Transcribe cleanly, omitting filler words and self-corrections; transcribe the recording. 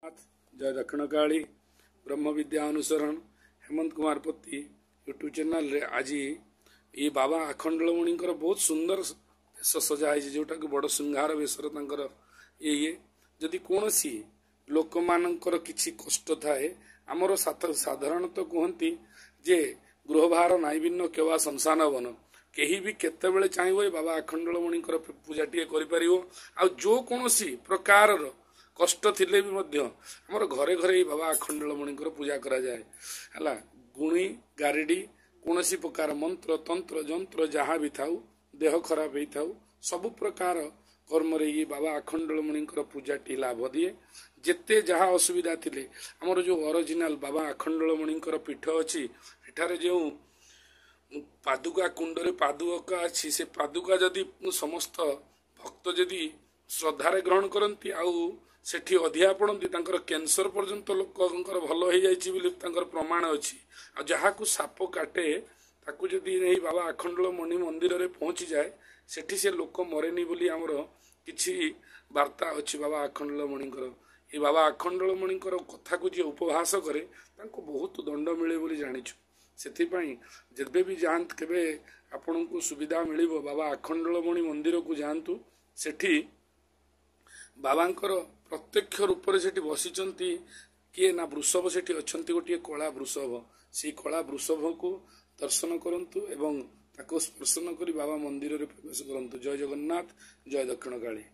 जय दक्षिण काली ब्रह्म विद्या अनुसरण हेमंत कुमार पति यूट्यूब चैनल रे आज ये बाबा आखंडलमणि बहुत सुंदर वेश सजाई जोटा कि बड़ श्रृंगार वेशर ये जदि कौन सी लोक मानकर किछि कष्ट थाए आमर साधारणतः कहती जे गृहभार नाइबिन्न केवा संसान वन कहीं भी केतबेले चाहिए बाबा आखंडलमणि पूजा टे कर जो कौन सी प्रकार कष्ट थिले भी मध्य हमर घरे घरे बाबा आखंडलमणि पूजा करा जाए हला गुणी गारेडी कौन सी प्रकार मंत्र तंत्र जंत्र जहाँ भी थाउ देह खराब होई थाउ सब प्रकार कर्म रे ये बाबा आखंडलमणि पूजा टी लाभ दिए जेते जहाँ असुविधा थिले हमर जो ओरिजिनल बाबा आखंडलमणि पीठ अच्छी एठारे जो पादुका कुंडरे पादुका अच्छी से पादुका जदि समस्त भक्त जदि श्रद्धारे ग्रहण करती आउ सेठी अधिया पड़ती कैंसर पर्यंत लोकंर भल हो जाए प्रमाण अच्छी आ जहाँ को साप काटे ताकू जदि नहीं बाबा आखंडलमणि मंदिर में पहुंची जाए सेठी से लोक मरेनी बोली आमर किछि वार्ता अच्छी बाबा आखंडलमणि ये बाबा आखंडलमणि कथा को जी उपहास करे तांको बहुत दंड मिले बोली जानिछु सेथिपाई जेबे भी जात केबे आपण को सुविधा मिलिबो बाबा आखंडलमणि मंदिर को जातु सेठी बाबांकर प्रत्यक्ष रूप से बसीचंती किए ना वृषभ सेठी अछंती गोटे कला वृषभ से कला वृषभ को दर्शन करंतु एवं ताको स्पर्शन करी बाबा मंदिर रे प्रवेश करंतु। जय जगन्नाथ जय दक्षिण काली।